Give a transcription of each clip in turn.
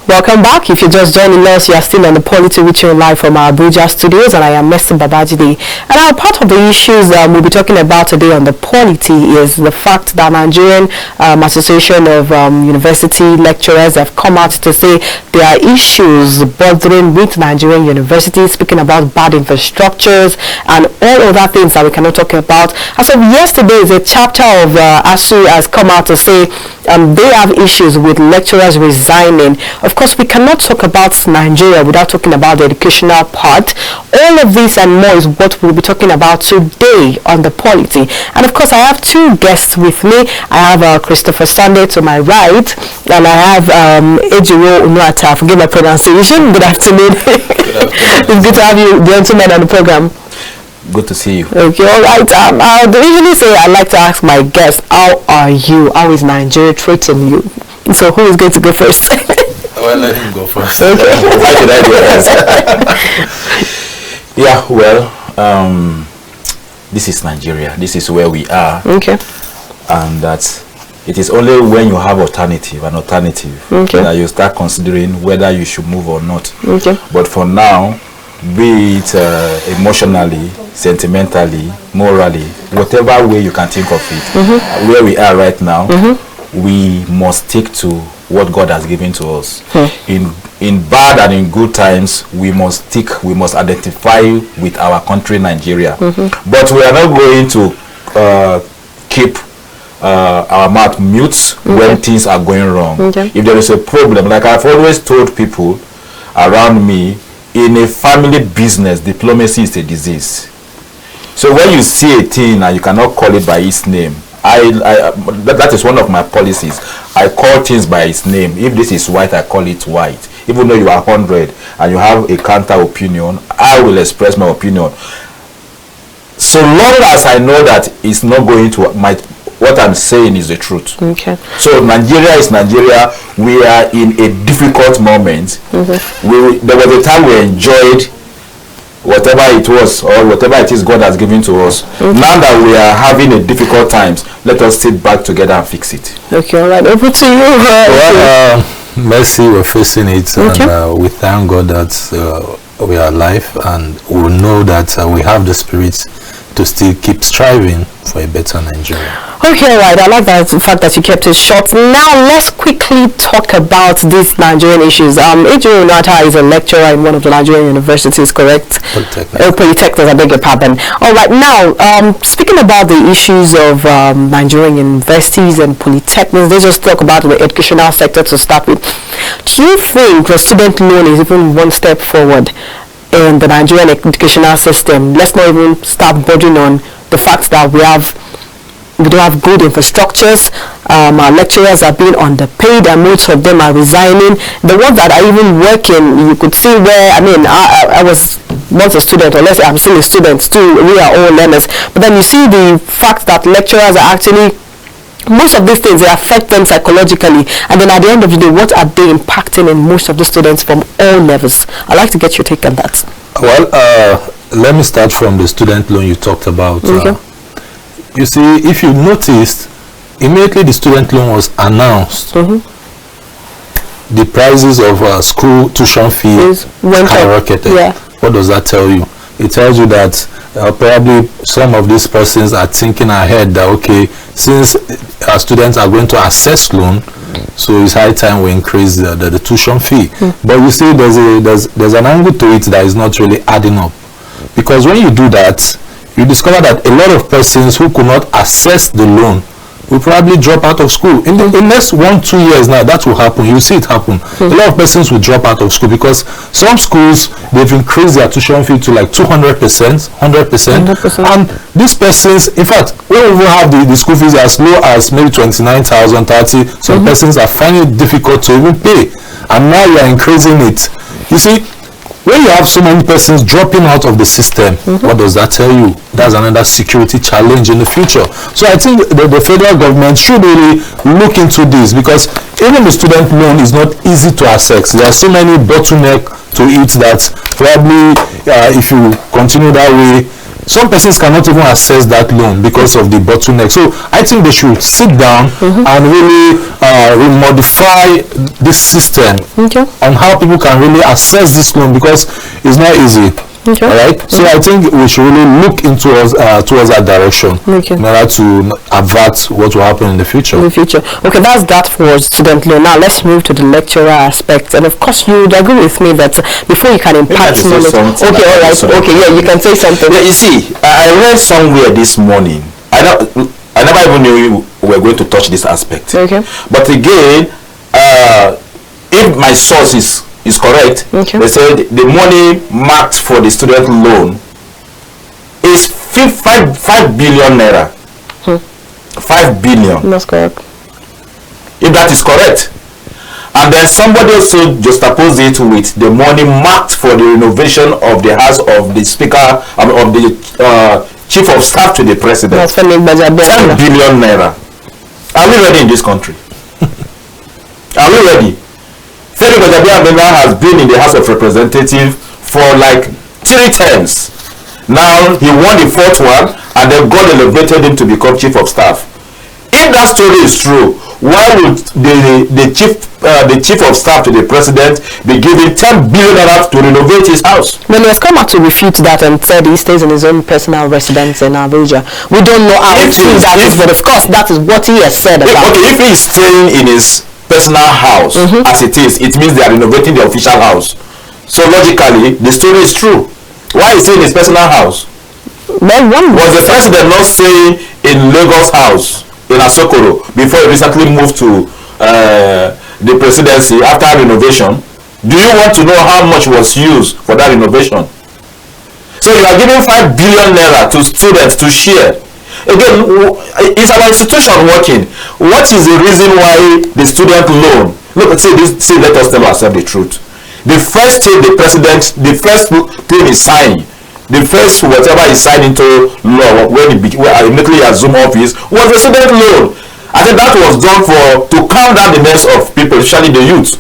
Welcome back. If you're just joining us, you are still on the POLITY reaching live from our Abuja studios, and I am Mr. Babajide. And our part of the issues we'll be talking about today on the POLITY is the fact that Nigerian Association of University Lecturers have come out to say there are issues bothering with Nigerian universities, speaking about bad infrastructures and all other things that we cannot talk about. As of yesterday, the chapter of ASU has come out to say they have issues with lecturers resigning. Of course, we cannot talk about Nigeria without talking about the educational part. All of this and more is what we'll be talking about today on the POLITY. And of course, I have two guests with me. I have Christopher Sunday to my right, and I have Ejiro Unuata. Forgive my pronunciation. Good afternoon. It's good to have you, gentlemen, on the program. Good to see you. Okay, all right. I usually say I like to ask my guests, how are you? How is Nigeria treating you? So who is going to go first? Well, let him go first. Okay. How should I do it? Yeah, well, this is Nigeria. This is where we are. Okay. And that it is only when you have an alternative, okay, that you start considering whether you should move or not. Okay. But for now, be it emotionally, sentimentally, morally, whatever way you can think of it, where we are right now, we must stick to what God has given to us. In bad and in good times, we must identify with our country, Nigeria. But we are not going to keep our mouth mute when things are going wrong. If there is a problem, like I've always told people around me, in a family business, diplomacy is a disease. So when you see a thing and you cannot call it by its name, that is one of my policies. I call things by its name. If this is white, I call it white. Even though you are 100 and you have a counter opinion, I will express my opinion. So long as I know that it's not going to what I'm saying is the truth. Okay. So Nigeria is Nigeria. We are in a difficult moment. There was a time we enjoyed whatever it was or whatever it is God has given to us. Now that we are having a difficult times, let us sit back together and fix it. Okay, all right. Over to you. Well, mercy, we're facing it, and we thank God that we are alive, and we know that we have the spirit to still keep striving for a better Nigeria. Okay, right. I like that the fact that you kept it short. Now let's quickly talk about these Nigerian issues. Ejiro Unuata is a lecturer in one of the Nigerian universities, correct? Polytechnics, I beg your pardon. All right. Now, speaking about the issues of Nigerian universities and polytechnics, let's just talk about the educational sector to start with. Do you think the student loan is even one step forward in the Nigerian educational system? Let's not even start bordering on the fact that we don't have good infrastructures. Our lecturers are being underpaid, and most of them are resigning. The ones that are even working, you could see where, I was once a student, or let's say I'm still a student too, we are all learners. But then you see the fact that lecturers are actually, most of these things, they affect them psychologically, and then at the end of the day, what are they impacting in most of the students from all levels? I'd like to get your take on that. Well, let me start from the student loan you talked about. You see, if you noticed, immediately the student loan was announced, the prices of school tuition fees skyrocketed. What does that tell you? It tells you that probably some of these persons are thinking ahead that, okay, since our students are going to access loan, so it's high time we increase the tuition fee. But you see, there's an angle to it that is not really adding up, because when you do that, you discover that a lot of persons who could not access the loan will probably drop out of school. In the next 1-2 years now, that will happen. You see it happen. A lot of persons will drop out of school because some schools, they've increased their tuition fee to like 200%, 100%. And these persons, in fact, we even have the school fees as low as maybe 29,000, 30. Some persons are finding it difficult to even pay. And now you are increasing it. You see, when you have so many persons dropping out of the system, what does that tell you? That's another security challenge in the future. So I think the federal government should really look into this, because even the student loan is not easy to access. There are so many bottlenecks to it that probably if you continue that way, some persons cannot even access that loan because of the bottleneck. So I think they should sit down and really remodify this system on how people can really access this loan, because it's not easy. All right, so I think we should really look into towards that direction in order to avert what will happen in the future. Okay, that's that for student loan. Now let's move to the lecturer aspect. And of course, you would agree with me that before you can impart knowledge. Okay, all right. Okay, yeah, you can say something. Yeah, you see, I read somewhere this morning. I never even knew we were going to touch this aspect. Okay. But again, if my source is correct, they said the money marked for the student loan is 5 billion naira. 5 billion. That's correct. If that is correct. And then somebody also juxtapose it with the money marked for the renovation of the house of the speaker, of the chief of staff to the president. 10 billion naira. Are we ready in this country? Are we ready? Femi Babajide has been in the House of Representatives for like 3 terms. Now he won the 4th one, and then God elevated him to become chief of staff. If that story is true, why would the chief of staff to the president be given 10 billion to renovate his house? Well, he has come out to refute that and said he stays in his own personal residence in Abuja. We don't know how true that is, but of course that is what he has said about it. Okay, if he is staying in his personal house as it is, it means they are renovating the official house. So logically, the story is true. Why is he in his personal house? Well, was the president not staying in Lagos house in Asokoro before he recently moved to the presidency after renovation? Do you want to know how much was used for that renovation? So you are giving 5 billion naira to students to share. Again, is our institution working? What is the reason why the student loan? Look, let us tell ourselves the truth. The first thing the president, the first thing he signed, the first whatever he signed into law when he immediately assumed office was the student loan. I think that was done to calm down the nerves of people, especially the youth.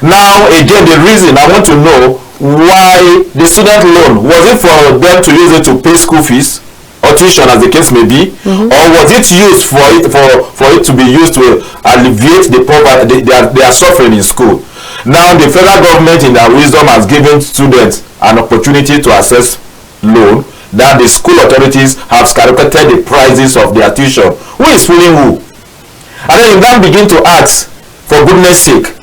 Now, again, the reason I want to know why the student loan, was it for them to use it to pay school fees or tuition, as the case may be, or was it used for it to be used to alleviate the poverty they are suffering in school? Now the federal government in their wisdom has given students an opportunity to access loan, that the school authorities have skyrocketed the prices of their tuition. Who is fooling who? And then you then begin to ask, for goodness sake,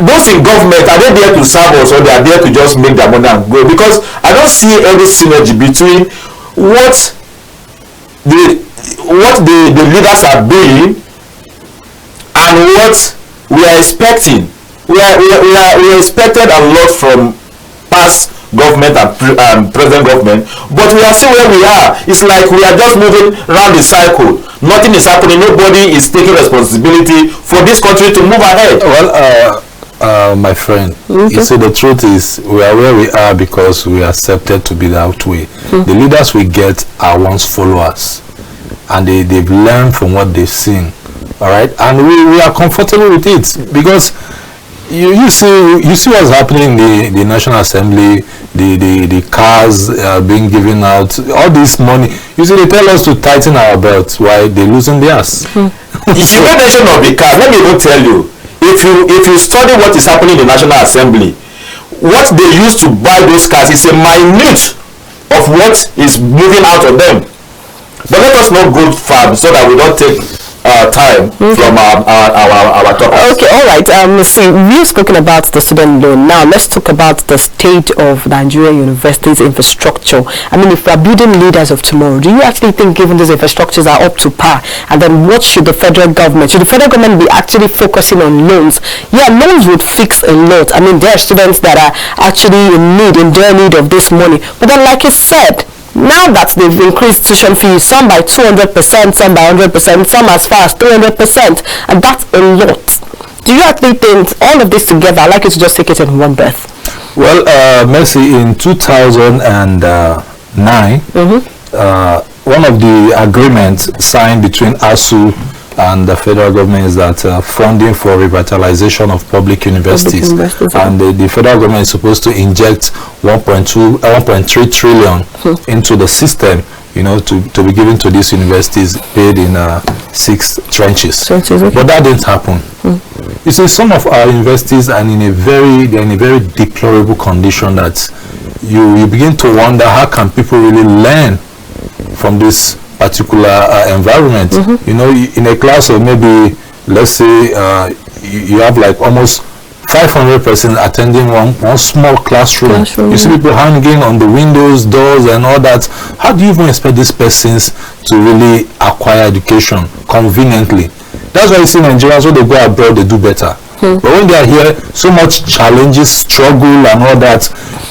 those in government, are they there to serve us, or they are there to just make their money and go? Because I don't see any synergy between what the leaders are doing and what we are expecting. We are expected a lot from past government and present government, but we are still where we are. It's like we are just moving around the cycle. Nothing is happening. Nobody is taking responsibility for this country to move ahead. Well, my friend, you see, the truth is we are where we are because we are accepted to be that way. The leaders we get are once followers, and they've learned from what they've seen. All right, and we are comfortable with it, because you see what's happening in the National Assembly, the cars being given out, all this money. You see, they tell us to tighten our belts while they're losing theirs. You made mention of the cars. Let me even tell you, if you study what is happening in the National Assembly, what they use to buy those cars is a minute of what is moving out of them. But let us not go far so that we don't take time from our topics. Okay, all right. See, we've spoken about the student loan. Now let's talk about the state of Nigerian universities' infrastructure. I mean, if we're building leaders of tomorrow, do you actually think, given these infrastructures are up to par, and then what should the federal government be actually focusing on loans? Yeah, loans would fix a lot. I mean, there are students that are actually in their need of this money, but then, like you said, now that they've increased tuition fees, some by 200%, some by 100%, some as far as 300%, and that's a lot. Do you actually think all of this together, I'd like you to just take it in one breath? Well, Mercy, in 2009, one of the agreements signed between ASU and the federal government is that funding for revitalization of public universities, and the federal government is supposed to inject 1.3 trillion into the system, you know, to be given to these universities, paid in 6 trenches. But that didn't happen. You see, some of our universities are in a very deplorable condition that you begin to wonder, how can people really learn from this particular environment? You know, in a class of maybe, let's say, you have like almost 500 persons attending one small classroom. You see people hanging on the windows, doors and all that. How do you even expect these persons to really acquire education conveniently? That's why you see Nigerians, when they go abroad, they do better. But when they are here, so much challenges, struggle and all that.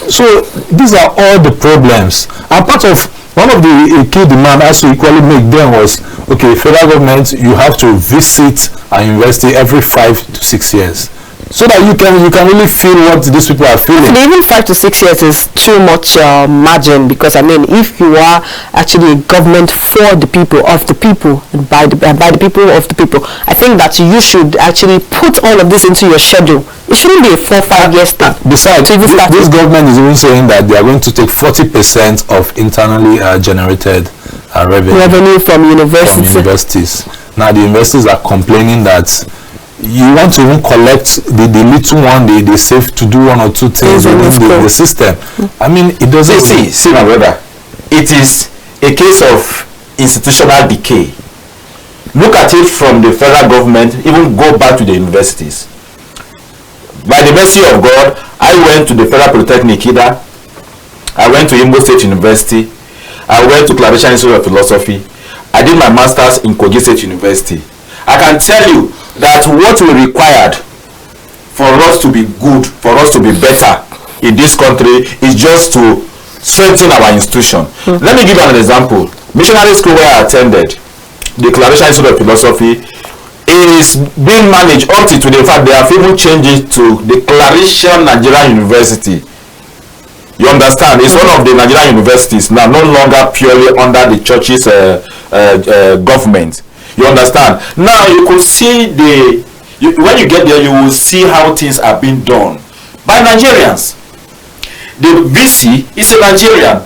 So these are all the problems. And part of one of the key demand has to equally make them was, okay, federal government, you have to visit a university every 5 to 6 years, so that you can really feel what these people are feeling. Even 5 to 6 years is too much margin, because I mean, if you are actually a government for the people, of the people, and by the people, of the people, I think that you should actually put all of this into your schedule. It shouldn't be a 4-5 year thing. Besides, this government is even saying that they are going to take 40% of internally generated revenue from universities. Now the universities are complaining that you want to even collect the little one they save to do 1 or 2 things within the system. I mean, it doesn't see my brother, it is a case of institutional decay. Look at it from the federal government, even go back to the universities. By the mercy of God, I went to the Federal Polytechnic Ida, I went to Imo State University, I went to Clarisha Institute of Philosophy, I did my master's in Kogi State University. I can tell you that what we required for us to be good, for us to be better in this country, is just to strengthen our institution. Let me give you an example. Missionary school where I attended, the Clarisha Institute of Philosophy, is being managed up to the fact they have even changed it to the Clarisha Nigerian University. You understand? It's one of the Nigerian universities now, no longer purely under the church's government. You understand? Now you could see when you get there, you will see how things are being done by Nigerians. The VC is a Nigerian.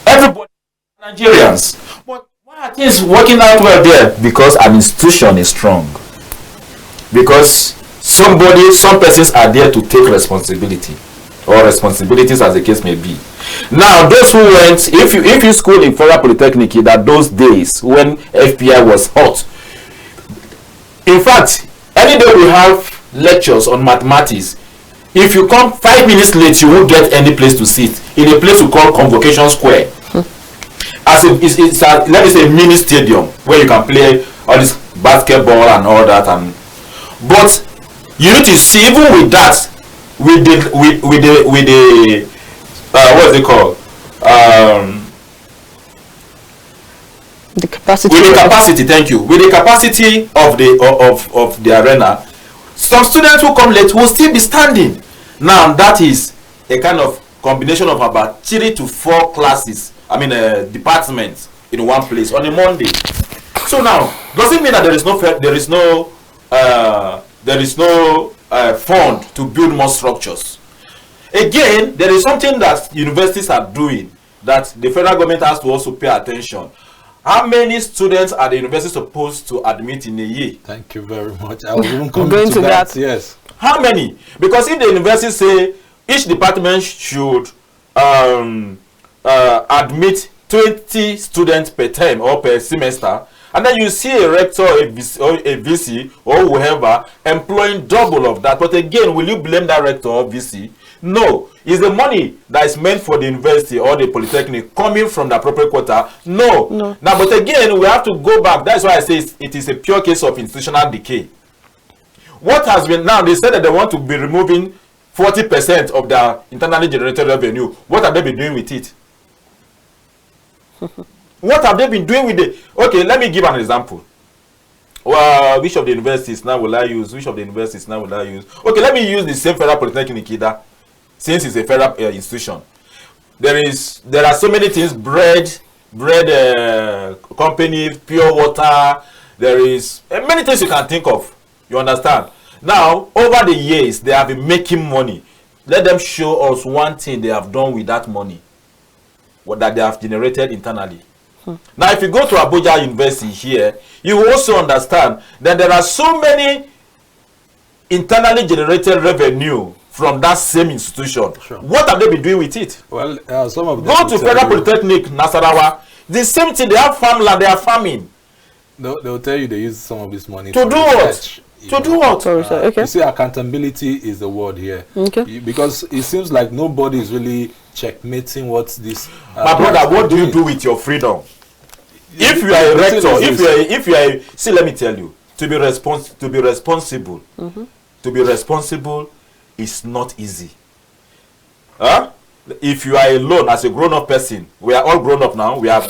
Everybody is Nigerians. But why are things working out well there? Because an institution is strong. Because some persons are there to take responsibility, or responsibilities as the case may be. Now, those who went, if you school in Federal Polytechnic, that those days when FPI was hot, in fact, any day we have lectures on mathematics, if you come 5 minutes late, you won't get any place to sit in a place we call Convocation Square. It's let me say, mini stadium where you can play all this basketball and all that. But you need to see, even with that, with the what is it called? The capacity. With the capacity, thank you. With the capacity of the arena, some students who come late will still be standing. Now that is a kind of combination of about 3 to 4 classes. I mean, departments in one place on a Monday. So now, does it mean that there is no fund to build more structures? Again, there is something that universities are doing that the federal government has to also pay attention. How many students are the university supposed to admit in a year? Thank you very much. I was even coming to that. Yes. How many? Because if the university say each department should admit 20 students per term or per semester, and then you see a rector, a VC or whoever employing double of that. But again, will you blame that rector or VC? No. Is the money that is meant for the university or the polytechnic coming from the appropriate quarter? No. Now, but again, we have to go back. That's why I say it is a pure case of institutional decay. What has been now? They said that they want to be removing 40% of their internally generated revenue. What have they been doing with it? What have they been doing with it? Okay, let me give an example. Well, which of the universities now will I use? Which of the universities now will I use? Okay, let me use the same Federal Polytechnic Ida, since it's a federal institution. There are so many things: bread company, pure water, There is many things you can think of. You understand? Now, over the years, they have been making money. Let them show us one thing they have done with that money, what that they have generated internally. Now, if you go to Abuja University here, you will also understand that there are so many internally generated revenue from that same institution. Sure. What have they been doing with it? Well, some of them go to Federal Polytechnic, Nasarawa. The same thing. They have farmland. They are farming. They'll tell you they use some of this money to do what? To do what? Okay. You see, accountability is the word here. Okay. Because it seems like nobody is really checkmating what this. My brother, what do you do with your freedom? If you are a rector, if you are, see, let me tell you, to be responsible, is not easy. Huh? If you are alone as a grown-up person, we are all grown up now. We are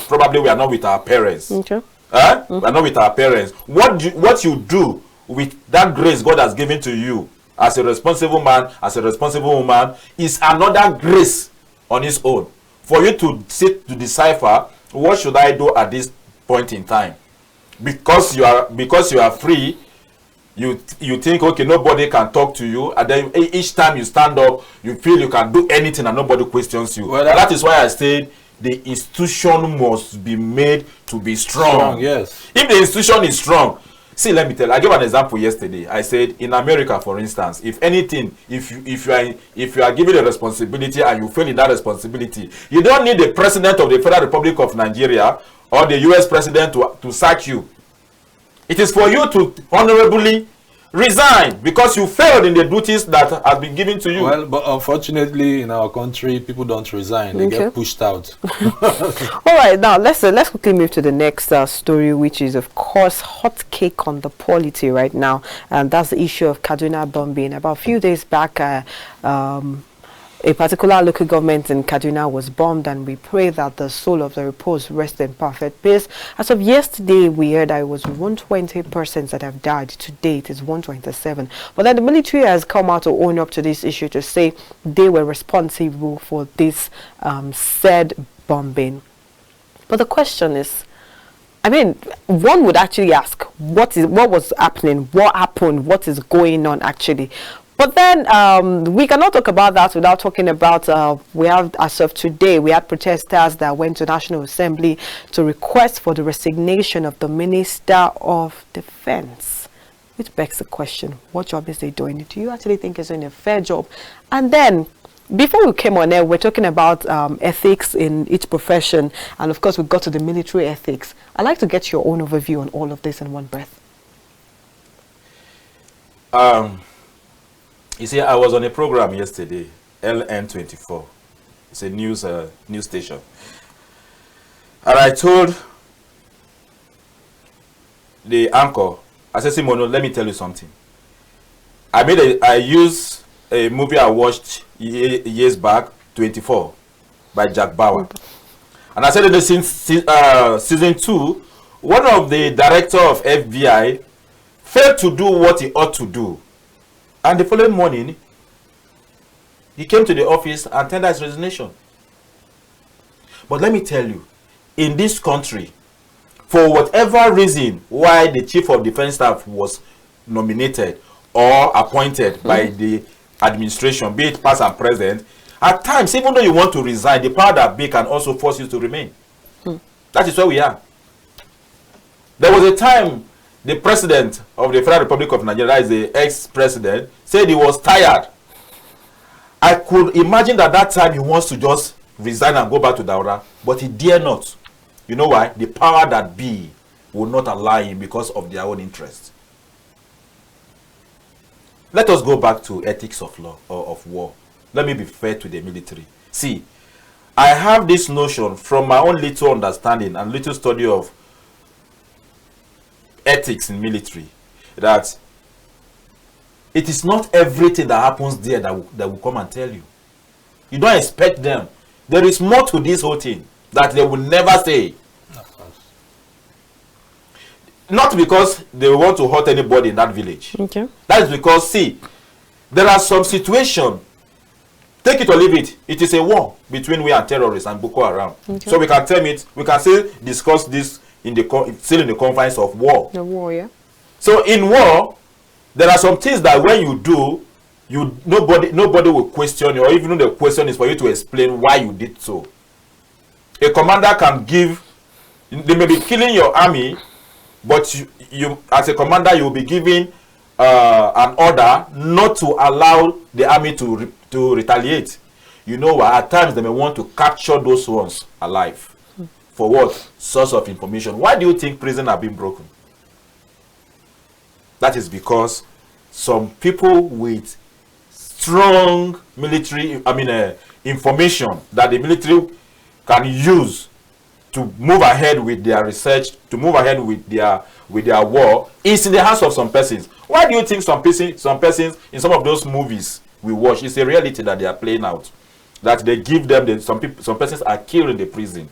not with our parents. Okay. Huh? We are not with our parents. What you do with that grace God has given to you as a responsible man, as a responsible woman, is another grace on its own. For you to sit to decipher, what should I do at this point in time? Because you are free, you think, okay, nobody can talk to you, and then each time you stand up, you feel you can do anything and nobody questions you. Well, that is why I said the institution must be made to be strong. Yes. If the institution is strong, see, let me tell you, I gave an example yesterday. I said in America, for instance, if anything, if you are given a responsibility and you fail in that responsibility, you don't need the president of the Federal Republic of Nigeria or the US president to sack you. It is for you to honorably resign because you failed in the duties that has been given to you. Well, but unfortunately in our country, people don't resign. They get pushed out. All right, now let's quickly move to the next story, which is, of course, hot cake on the polity right now. And that's the issue of Kaduna bombing. About a few days back, a particular local government in Kaduna was bombed, and we pray that the soul of the repose rest in perfect peace. As of yesterday, we heard that it was 120 persons that have died. To date, it's 127. But then the military has come out to own up to this issue to say they were responsible for this said bombing. But the question is, I mean, one would actually ask, what was happening? What happened? What is going on actually? But then we cannot talk about that without talking about, we have, as of today, we had protesters that went to National Assembly to request for the resignation of the Minister of Defense. Which begs the question, what job is they doing? Do you actually think it's doing a fair job? And then, before we came on air, we're talking about ethics in each profession. And of course, we got to the military ethics. I'd like to get your own overview on all of this in one breath. You see, I was on a program yesterday, LN24. It's a news station. And I told the anchor, I said, Simono, let me tell you something. I used a movie I watched years back, 24, by Jack Bauer. And I said in the season 2, one of the director of FBI failed to do what he ought to do. And the following morning, he came to the office and tendered his resignation. But let me tell you, in this country, for whatever reason why the chief of defense staff was nominated or appointed by the administration, be it past and present, at times, even though you want to resign, the power that be can also force you to remain. That is where we are. There was a time the president of the Federal Republic of Nigeria, that is the ex-president, said he was tired. I could imagine that time he wants to just resign and go back to Daura, but he dare not. You know why? The power that be will not allow him because of their own interest. Let us go back to ethics of law or of war. Let me be fair to the military. See, I have this notion from my own little understanding and little study of ethics in military, that it is not everything that happens there that will come and tell you. You don't expect them. There is more to this whole thing that they will never say. Not because they want to hurt anybody in that village. Okay. That is because, see, there are some situations, take it or leave it, it is a war between we and terrorists and Boko Haram. Okay. So we can still discuss this still in the confines of war. The war, yeah. So in war, there are some things that when you do, nobody will question you, or even the question is for you to explain why you did so. A commander can give, they may be killing your army, but you as a commander, you will be giving an order not to allow the army to retaliate. You know what? At times they may want to capture those ones alive. For what? Source of information. Why do you think prisons have been broken? That is because some people with strong military, information that the military can use to move ahead with their research, to move ahead with their war, is in the hands of some persons. Why do you think some persons in some of those movies we watch, it's a reality that they are playing out, that they give them some persons are killed in the prison?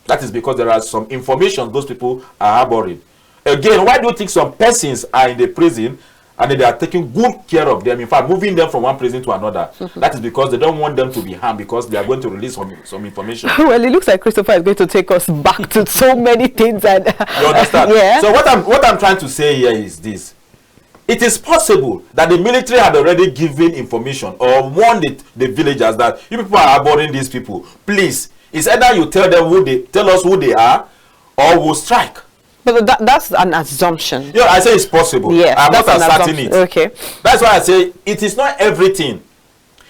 That is because there are some information those people are harboring. Again, why do you think some persons are in the prison and they are taking good care of them, in fact moving them from one prison to another? That is because they don't want them to be harmed, because they are going to release some information. Well, it looks like Christopher is going to take us back to so many things. And you understand? Yeah. So what I'm trying to say here is this. It is possible that the military had already given information or warned the villagers that you people are harboring these people. Please, it's either you tell us who they are, or we'll strike. But that's an assumption. Yeah, I say it's possible. Yeah, I'm not asserting assumption. it. Okay. That's why I say it is not everything.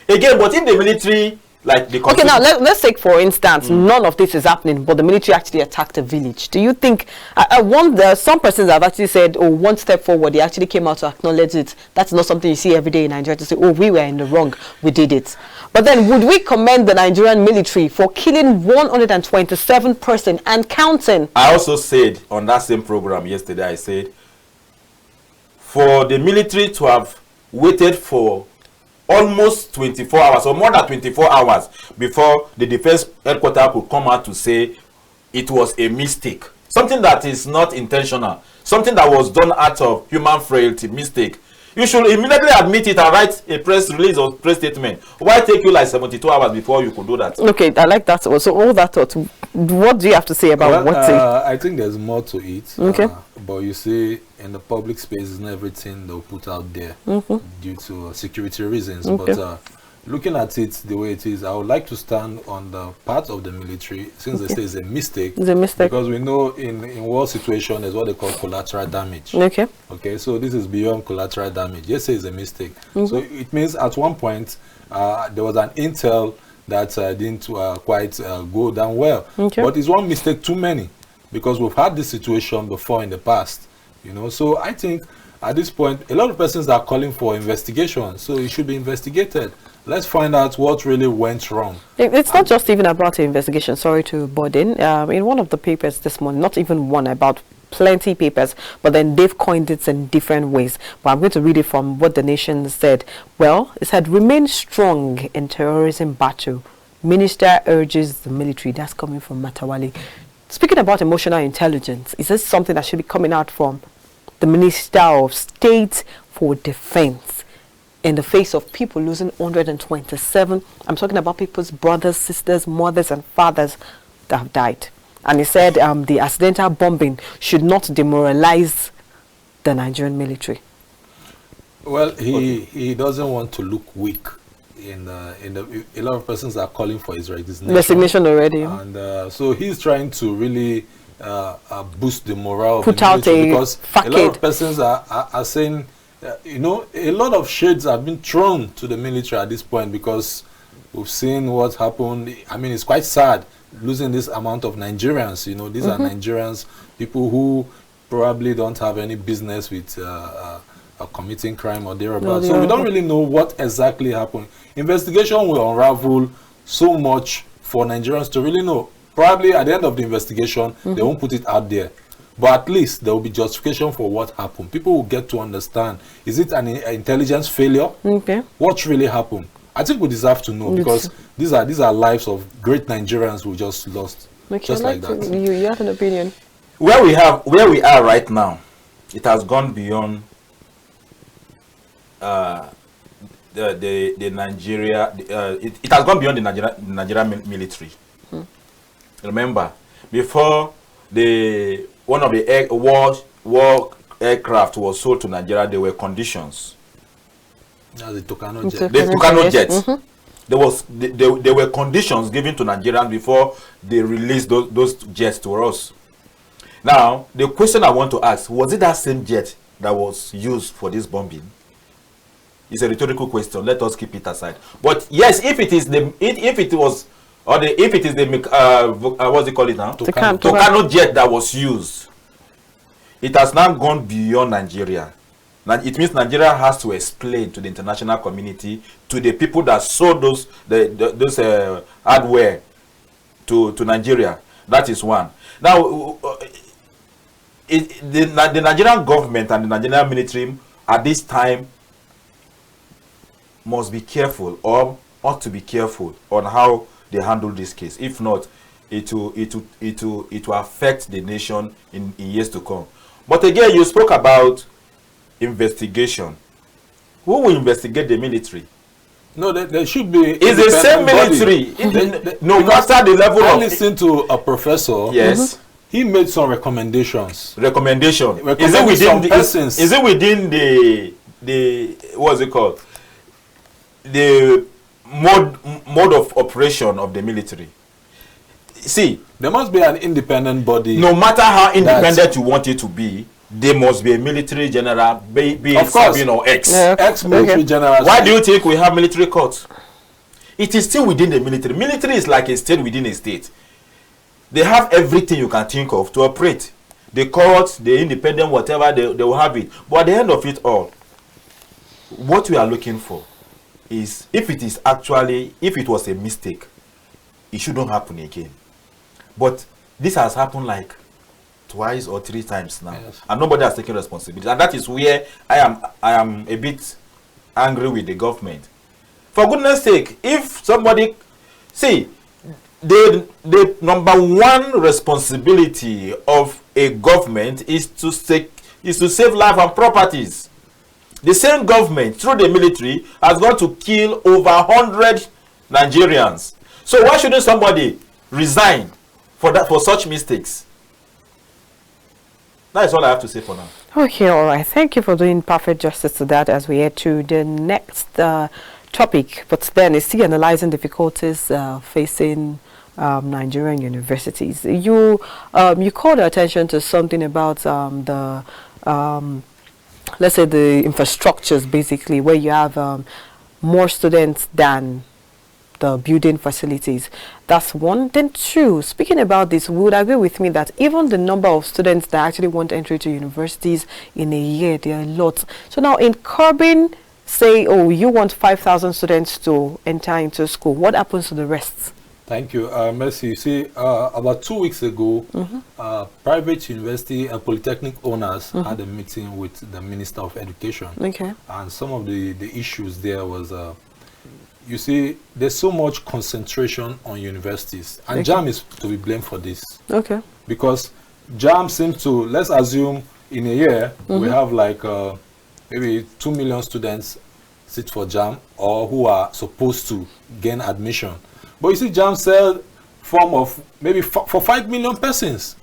Again, but in the military, like the okay, now let's take for instance, none of this is happening, but the military actually attacked a village. Do you think some persons have actually said, oh, one step forward, they actually came out to acknowledge it? That's not something you see every day in Nigeria, to say, oh, we were in the wrong, we did it. But then would we commend the Nigerian military for killing 127 persons and counting? I also said on that same program yesterday, I said, for the military to have waited for almost 24 hours or more than 24 hours before the defense headquarters could come out to say it was a mistake, something that is not intentional, something that was done out of human frailty, mistake, you should immediately admit it and write a press release or press statement. Why take you like 72 hours before you could do that? Okay, I like that. So all that thought, what do you have to say about I think there's more to it. Okay. But you see, in the public space, is not everything they'll put out there due to security reasons. Okay. But looking at it the way it is, I would like to stand on the part of the military, since they say it's a mistake. It's a mistake. Because we know in war situation, there's what they call collateral damage. Okay. Okay, so this is beyond collateral damage. Yes, it's a mistake. So it means at one point, there was an intel that didn't quite go down well. Okay. But it's one mistake too many, because we've had this situation before in the past. So I think at this point, a lot of persons are calling for investigation, so it should be investigated. Let's find out what really went wrong. It's not just even about the investigation. Sorry to butt in. In one of the papers this morning, not even one, about plenty papers, but then they've coined it in different ways. But I'm going to read it from what the Nation said. Well, it said, remain strong in terrorism battle. Minister urges the military. That's coming from Matawali. Speaking about emotional intelligence, is this something that should be coming out from the Minister of State for Defense in the face of people losing 127? I'm talking about people's brothers, sisters, mothers, and fathers that have died. And he said the accidental bombing should not demoralize the Nigerian military. Well, he doesn't want to look weak. A lot of persons are calling for his resignation already, and so he's trying to really boost the morale put of the military, because facade. A lot of persons are saying, a lot of shades have been thrown to the military at this point, because we've seen what happened. I mean, it's quite sad losing this amount of Nigerians. These are Nigerians, people who probably don't have any business with committing crime or thereabouts. So we don't really know what exactly happened. Investigation will unravel so much for Nigerians to really know. Probably at the end of the investigation, they won't put it out there. But at least there will be justification for what happened. People will get to understand, is it an intelligence failure? Okay. What really happened? I think we deserve to know, because these are lives of great Nigerians who just lost. Just like that. You have an opinion? Where we are right now, it has gone beyond the Nigeria. It has gone beyond the Nigerian military. Remember, before one of the war aircraft was sold to Nigeria, there were conditions. The Tucano jet. The Tucano jet. There were conditions given to Nigerians before they released those jets to us. Now, the question I want to ask, was it that same jet that was used for this bombing? It's a rhetorical question. Let us keep it aside. But yes, if it is the what's it called it now? Tucano jet that was used, it has now gone beyond Nigeria. Now it means Nigeria has to explain to the international community, to the people that sold those hardware to Nigeria. That is one. Now, the Nigerian government and the Nigerian military at this time must be careful, or ought to be careful on how they handle this case. If not, it will affect the nation in years to come. But again, you spoke about investigation. Who will investigate the military? No, there should be. It's the same military. No matter the level I listened to a professor. Yes. He made some recommendations. Is it within the what's it called? The mode of operation of the military? See, there must be an independent body. No matter how independent you want it to be, there must be a military general, be it Sabine or ex-military general. Why do you think we have military courts? It is still within the military. Military is like a state within a state. They have everything you can think of to operate. The courts, the independent, whatever, they will have it. But at the end of it all, what we are looking for is, if it was a mistake, it shouldn't happen again. But this has happened like twice or three times now, yes, and nobody has taken responsibility. And that is where I am a bit angry with the government. For goodness sake, if somebody, see, the number one responsibility of a government is to save life and properties. The same government, through the military, has got to kill over 100 Nigerians. So why shouldn't somebody resign for such mistakes? That is all I have to say for now. Okay, all right. Thank you for doing perfect justice to that as we head to the next topic. But then it's still analyzing difficulties facing Nigerian universities. You called attention to something about let's say the infrastructures, basically, where you have more students than the building facilities. That's one. Then two, speaking about this, would agree with me that even the number of students that actually want entry to universities in a year, there are a lot. So now in curbing, say, oh, you want 5,000 students to enter into school, what happens to the rest? Thank you, Mercy. You see, about 2 weeks ago, private university and polytechnic owners had a meeting with the Minister of Education. Okay. And some of the issues there was, you see, there's so much concentration on universities. And JAM is to be blamed for this. Okay. Because JAM seems to, let's assume in a year, we have like maybe 2 million students sit for JAM or who are supposed to gain admission. But you see, JAM sell form of maybe for 5 million persons.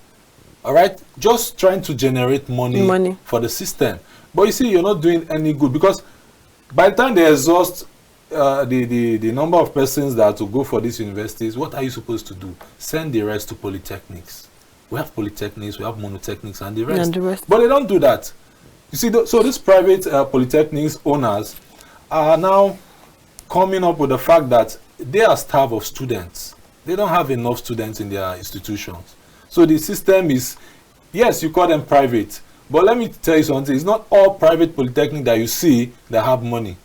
All right, just trying to generate money for the system. But you see, you're not doing any good, because by the time they exhaust the number of persons that to go for these universities, what are you supposed to do? Send the rest to polytechnics. We have polytechnics, we have monotechnics, and the rest. But they don't do that. You see, so these private polytechnics owners are now coming up with the fact that they are starved of students. They don't have enough students in their institutions. So the system is, yes, you call them private, but let me tell you something. It's not all private polytechnic that you see that have money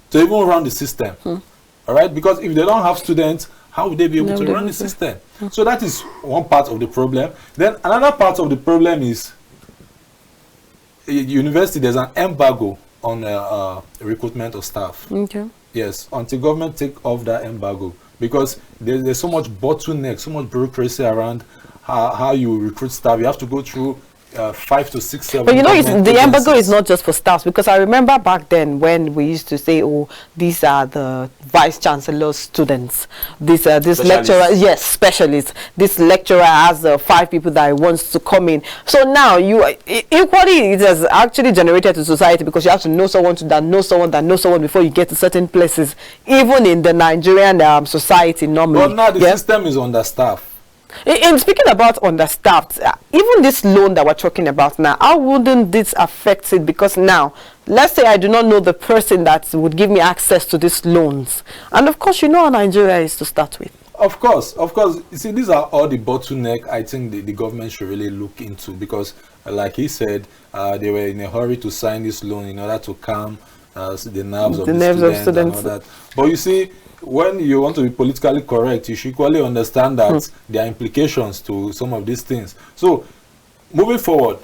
to even run the system. All right? Because if they don't have students, how would they be able to run the system? So that is one part of the problem. Then another part of the problem is university, there's an embargo on recruitment of staff. Okay. Yes, until government take off that embargo, because there's so much bottleneck, so much bureaucracy around how you recruit staff. You have to go through 5 to 6, 7. But you know, the embargo is not just for staffs, because I remember back then when we used to say, oh, these are the vice chancellor's students, this lecturer, yes, specialists. This lecturer has 5 people that he wants to come in. So now equally it has actually generated to society, because you have to know someone that knows someone before you get to certain places, even in the Nigerian society normally. But now the system is understaffed. And speaking about understaffed, even this loan that we're talking about now, how wouldn't this affect it? Because now, let's say I do not know the person that would give me access to these loans. And of course, you know how Nigeria is to start with. Of course. You see, these are all the bottleneck I think the government should really look into, because like he said, they were in a hurry to sign this loan in order to calm the nerves of the students and all that. But you see, when you want to be politically correct, you should equally understand that there are implications to some of these things. So, moving forward,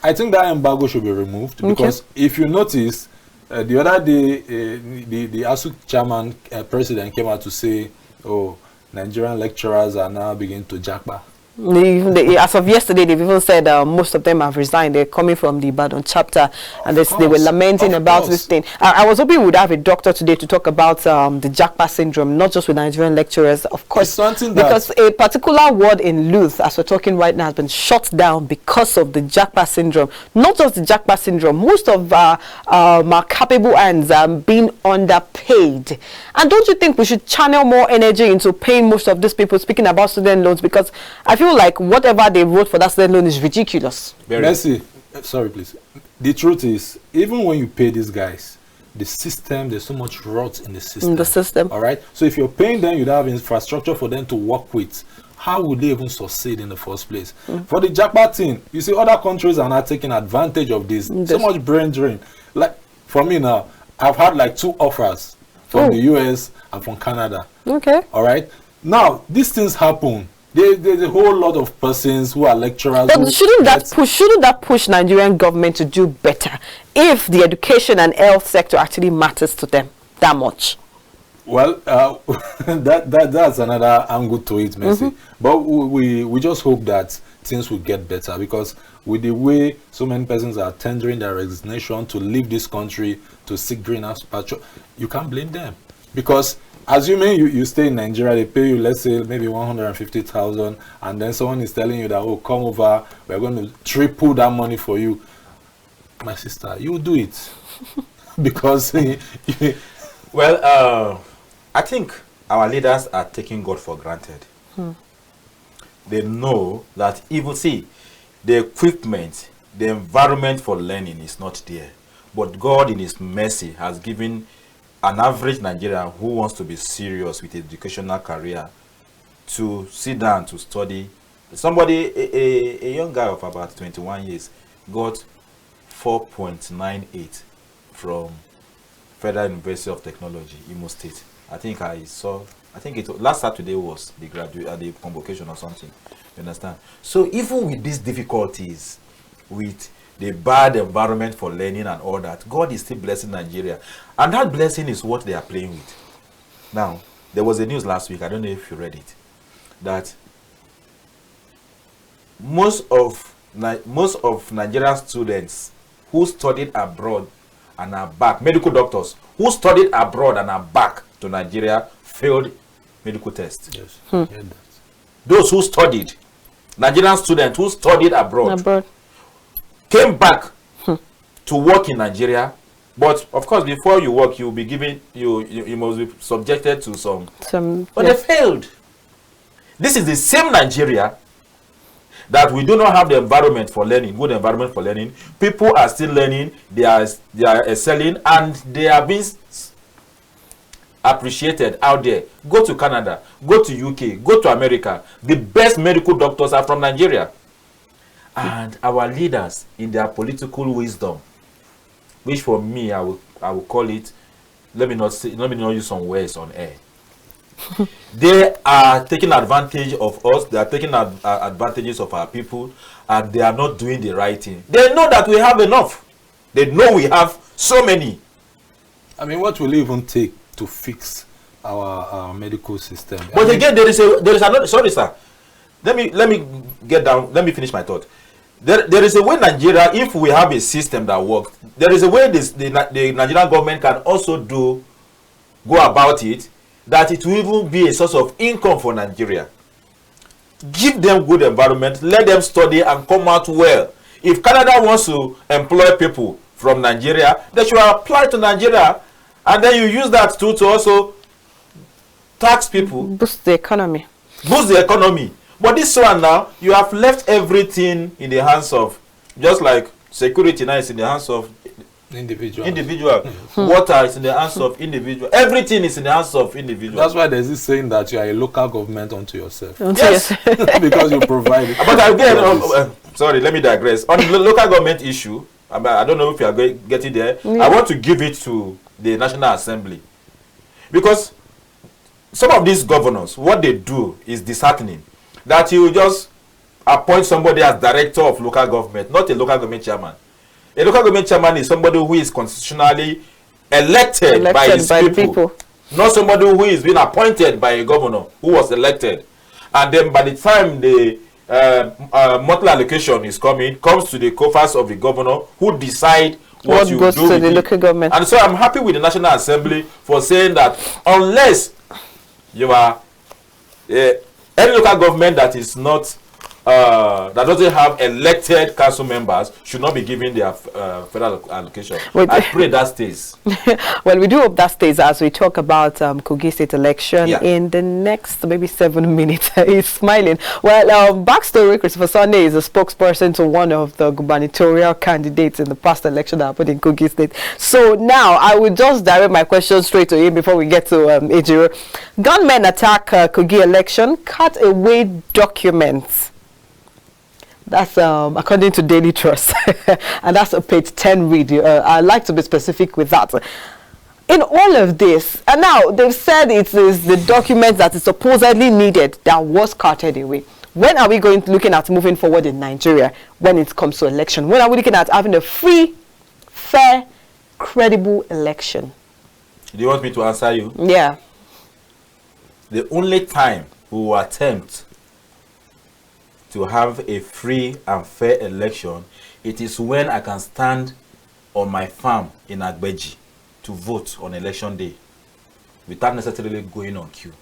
I think that embargo should be removed, because if you notice, the other day, the ASU chairman, president came out to say, oh, Nigerian lecturers are now beginning to jackpot. As of yesterday, they've even said most of them have resigned. They're coming from the Ibadan chapter, and they were lamenting about this thing. I was hoping we would have a doctor today to talk about the jackpot syndrome, not just with Nigerian lecturers, of course, because a particular ward in Luth, as we're talking right now, has been shut down because of the jackpot syndrome. Not just the jackpot syndrome, most of our capable hands are being underpaid. And don't you think we should channel more energy into paying most of these people, speaking about student loans? Because I feel like whatever they wrote for that student loan is ridiculous. Mercy, sorry please. The truth is, even when you pay these guys, the system, there's so much rot in the system. All right? So if you're paying them, you don't have infrastructure for them to work with. How would they even succeed in the first place? For the jackpot thing, you see other countries are not taking advantage of this. So much brain drain. Like, for me now, I've had like 2 offers from the US and from Canada. Okay. All right? Now, these things happen. There's a whole lot of persons who are lecturers. But shouldn't that push Nigerian government to do better if the education and health sector actually matters to them that much? Well, that's another angle to it, Mercy. But we just hope that things will get better, because with the way so many persons are tendering their resignation to leave this country to seek greener pasture, you can't blame them. Because assuming you stay in Nigeria, they pay you, let's say, maybe 150,000, and then someone is telling you that, oh, come over, we're going to triple that money for you. My sister, you do it. Because... Well, I think our leaders are taking God for granted. They know that even, see, the equipment, the environment for learning is not there. But God, in His mercy, has given an average Nigerian who wants to be serious with educational career to sit down to study. Somebody, a young guy of about 21 years, got 4.98 from Federal University of Technology, Imo State. I think last Saturday was the the convocation or something. You understand? So even with these difficulties, with the bad environment for learning and all that, God is still blessing Nigeria. And that blessing is what they are playing with. Now, there was a news last week, I don't know if you read it, that most of Nigerian students who studied abroad and are back, medical doctors who studied abroad and are back to Nigeria, failed medical tests. Yes. Those who studied, Nigerian students who studied abroad. Came back to work in Nigeria, but of course before you work you will be given you must be subjected to some but they failed. This is the same Nigeria that we do not have the environment for learning, good environment for learning. People are still learning, they are excelling, and they are being appreciated out there. Go to Canada, go to UK, go to America. The best medical doctors are from Nigeria. And our leaders, in their political wisdom, which for me I will call it, let me not use some words on air. They are taking advantage of us. They are taking advantages of our people, and they are not doing the right thing. They know that we have enough. They know we have so many. I mean, what will it even take to fix our medical system? But again, there is another. Sorry, sir. Let me get down. Let me finish my thought. There is a way Nigeria, if we have a system that works, there is a way the Nigerian government can also go about it, that it will even be a source of income for Nigeria. Give them good environment, let them study and come out well. If Canada wants to employ people from Nigeria, they should apply to Nigeria, and then you use that tool to also tax people. Boost the economy. Boost the economy. But this one now, you have left everything in the hands of, just like security now is in the hands of individual. Water is in the hands of individual. Everything is in the hands of individual. That's why there's this saying that you are a local government unto yourself. Yes. Because you provide it. But again, sorry, let me digress. On the local government issue, I don't know if you are getting there. I want to give it to the National Assembly. Because some of these governors, what they do is disheartening. That you just appoint somebody as director of local government, not a local government chairman. A local government chairman is somebody who is constitutionally elected by his people. Not somebody who is being appointed by a governor who was elected. And then by the time the monthly allocation is comes to the coffers of the governor, who decide what you goes do to with the it. local government. And so I'm happy with the National Assembly for saying that unless you are any local government that is not that doesn't have elected council members should not be given their federal allocation. I pray that stays. Well, we do hope that stays as we talk about Kogi State election in the next maybe 7 minutes. He's smiling. Well, backstory: Christopher Sunday is a spokesperson to one of the gubernatorial candidates in the past election that happened in Kogi State. So now I will just direct my question straight to him before we get to Ejiro. Gunmen attack Kogi election, cut away documents. That's according to Daily Trust, and that's a page 10 read. I'd like to be specific with that. In all of this, and now they've said it is the document that is supposedly needed that was carted away. When are we looking at moving forward in Nigeria when it comes to election? When are we looking at having a free, fair, credible election? Do you want me to answer you? Yeah. The only time we will attempt to have a free and fair election, it is when I can stand on my farm in Agbeji to vote on election day without necessarily going on queue.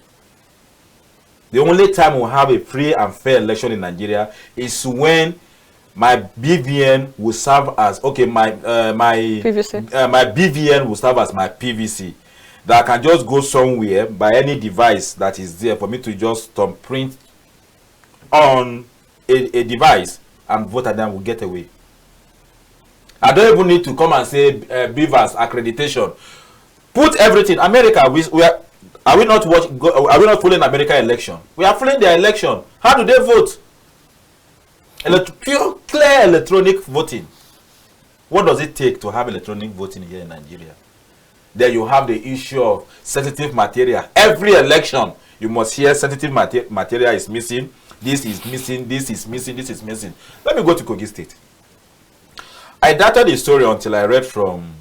The only time we'll have a free and fair election in Nigeria is when my BVN will serve as my BVN will serve as my PVC, that I can just go somewhere by any device that is there for me to just print on a device and vote, and then will get away. I don't even need to come and say Beavers accreditation. Put everything. America, are we not following American election? We are following their election. How do they vote? Pure, clear electronic voting. What does it take to have electronic voting here in Nigeria? Then you have the issue of sensitive material. Every election, you must hear sensitive material is missing. This is missing, this is missing, this is missing. Let me go to Kogi State. I doubted the story until I read from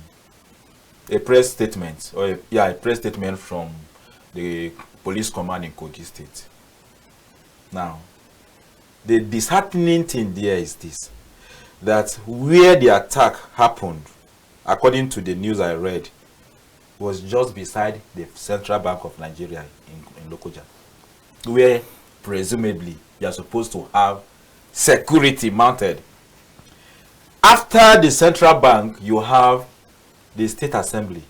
a press statement, a press statement from the police command in Kogi State. Now, the disheartening thing there is this, that where the attack happened, according to the news I read, was just beside the Central Bank of Nigeria in Lokoja, where presumably you are supposed to have security mounted. After the Central Bank, you have the State Assembly.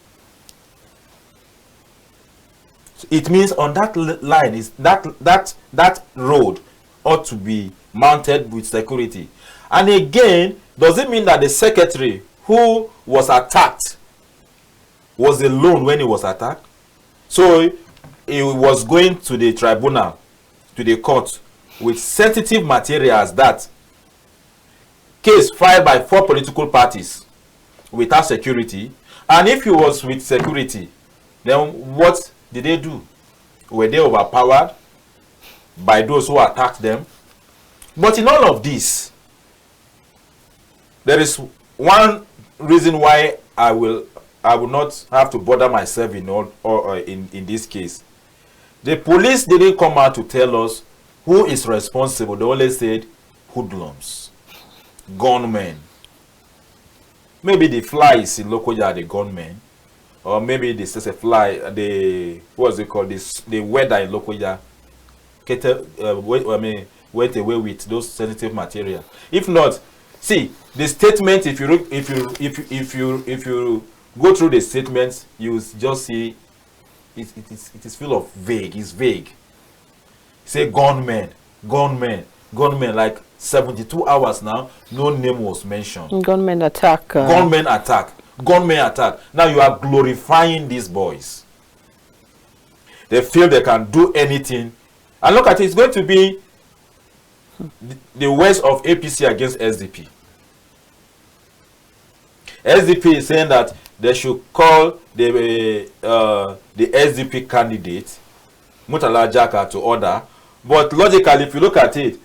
So it means on that line is that road ought to be mounted with security. And again, does it mean that the secretary who was attacked was alone when he was attacked? So he was going to the tribunal, to the court, with sensitive material as that. Case filed by 4 political parties without security. And if he was with security, then what did they do? Were they overpowered by those who attacked them? But in all of this, there is one reason why I will not have to bother myself in this case. The police didn't come out to tell us who is responsible. They only said hoodlums. gunmen. Maybe the flies in Lokoja are the gunmen, or maybe this is a fly. The what's it called? The weather in Lokoja went away with those sensitive material. If not, see the statement. If you go through the statements, you just see it is full of vague. It's vague. Say gunmen, like 72 hours now, no name was mentioned. Gunmen attack. Gunmen attack. Now you are glorifying these boys. They feel they can do anything. And look at it, it's going to be the worst of APC against SDP. SDP is saying that they should call the SDP candidate, Murtala Jaka, to order. But logically, if you look at it,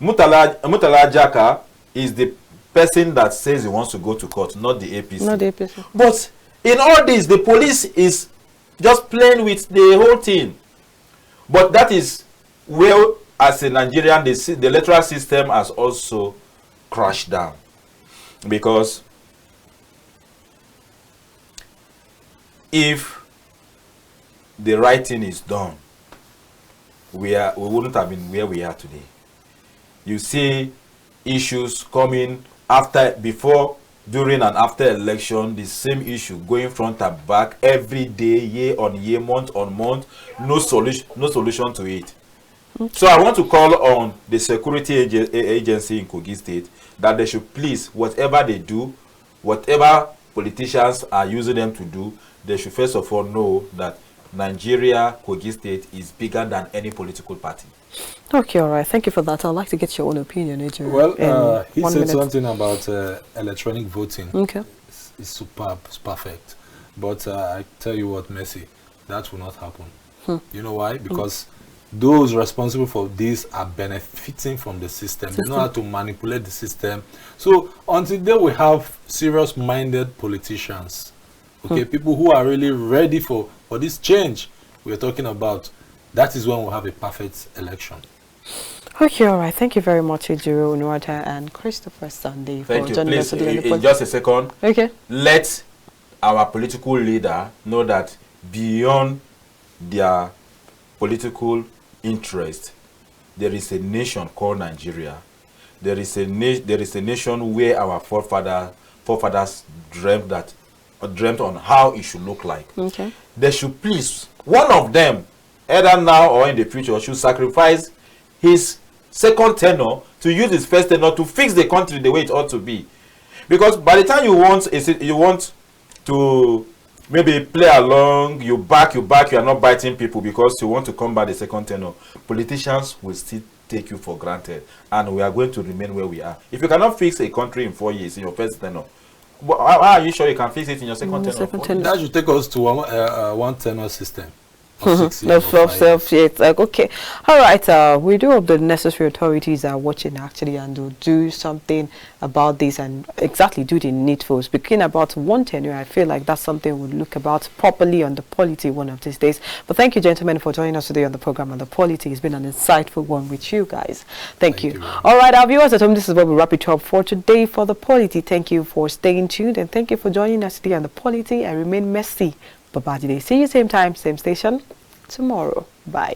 Murtala Jaka is the person that says he wants to go to court, not the APC. Not the APC. But in all this, the police is just playing with the whole thing. But that is where, as a Nigerian, the electoral system has also crashed down. Because if the right thing is done, we wouldn't have been where we are today. You see issues coming before, during and after election, the same issue going front and back every day, year on year, month on month, no solution to it. So I want to call on the security agency in Kogi State that they should please, whatever they do, whatever politicians are using them to do, they should first of all know that Nigeria, Kogi State, is bigger than any political party. Okay, all right. Thank you for that. I'd like to get your own opinion, Ejiro. Well, he said something about electronic voting. Okay. It's superb. It's perfect. But I tell you what, Mercy, that will not happen. You know why? Because those responsible for this are benefiting from the system. They know how to manipulate the system. So until then, we have serious-minded politicians, okay, people who are really ready for this change we're talking about. That is when we'll have a perfect election. Okay, all right. Thank you very much, Ejiro, Unuata, and Christopher Sunday for joining us today. In just a second, okay. Let our political leader know that beyond their political interest, there is a nation called Nigeria. There is a nation where our forefathers dreamt on how it should look like. Okay. They should please, one of them, either now or in the future, should sacrifice his second tenure to use his first tenure to fix the country the way it ought to be. Because by the time you want to maybe play along, you back, you are not biting people because you want to combat the second tenure, politicians will still take you for granted, and we are going to remain where we are. If you cannot fix a country in 4 years in your first tenure, how are you sure you can fix it in your second tenure? That should take us to one tenure system. It's like, okay, all right, we do hope the necessary authorities are watching actually and will do something about this and exactly do the needful. Speaking about one tenure, I feel like that's something we'll look about properly on the POLITY one of these days. But thank you, gentlemen, for joining us today on the program on the POLITY. It's been an insightful one with you guys. Thank you. All right, our viewers at home, this is where we wrap it up for today for the POLITY. Thank you for staying tuned and thank you for joining us today on the POLITY, and remain messy. Babajide. See you same time, same station tomorrow. Bye.